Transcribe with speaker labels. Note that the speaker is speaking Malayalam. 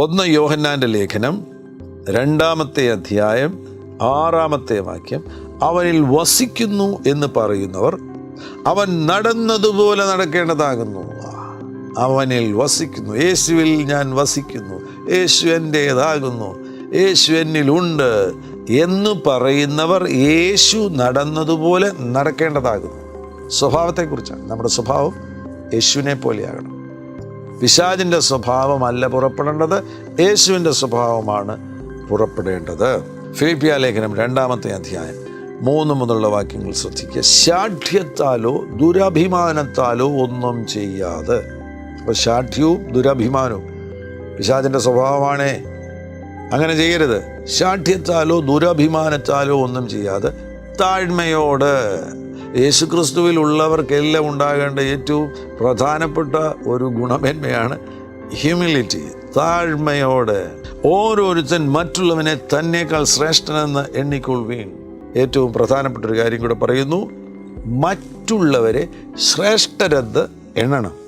Speaker 1: 1 യോഹന്നാൻ്റെ ലേഖനം 2-ാമത്തെ അധ്യായം 6-ാമത്തെ വാക്യം, അവനിൽ വസിക്കുന്നു എന്ന് പറയുന്നവർ അവൻ നടന്നതുപോലെ നടക്കേണ്ടതാകുന്നു. അവനിൽ വസിക്കുന്നു, യേശുവിൽ ഞാൻ വസിക്കുന്നു, യേശു എൻ്റേതാകുന്നു, യേശു എന്നിലുണ്ട് എന്ന് പറയുന്നവർ യേശു നടന്നതുപോലെ നടക്കേണ്ടതാകുന്നു. സ്വഭാവത്തെക്കുറിച്ചാണ്. നമ്മുടെ സ്വഭാവം യേശുവിനെ പോലെയാകണം. പിശാചിൻ്റെ സ്വഭാവമല്ല പുറപ്പെടേണ്ടത്, യേശുവിൻ്റെ സ്വഭാവമാണ് പുറപ്പെടേണ്ടത്. ഫിലിപ്പിയ ലേഖനം 2-ാമത്തെ അധ്യായം 3 മുതലുള്ള വാക്യങ്ങൾ ശ്രദ്ധിക്കുക. ശാഠ്യത്താലോ ദുരഭിമാനത്താലോ ഒന്നും ചെയ്യാതെ. അപ്പോൾ ശാഠ്യവും ദുരഭിമാനവും പിശാചിൻ്റെ സ്വഭാവമാണേ. അങ്ങനെ ചെയ്യരുത്. ശാഠ്യത്താലോ ദുരഭിമാനത്താലോ ഒന്നും ചെയ്യാതെ താഴ്മയോട്. യേശുക്രിസ്തുവിൽ ഉള്ളവർക്കെല്ലാം ഉണ്ടാകേണ്ട ഏറ്റവും പ്രധാനപ്പെട്ട ഒരു ഗുണമേന്മയാണ് ഹ്യൂമിലിറ്റി, താഴ്മയോട്. ഓരോരുത്തൻ മറ്റുള്ളവനെ തന്നേക്കാൾ ശ്രേഷ്ഠനെന്ന് എണ്ണിക്കൊള്ളുവീൻ. ഏറ്റവും പ്രധാനപ്പെട്ട ഒരു കാര്യം കൂടെ പറയുന്നു, മറ്റുള്ളവരെ ശ്രേഷ്ഠരെന്ന് എണ്ണണം.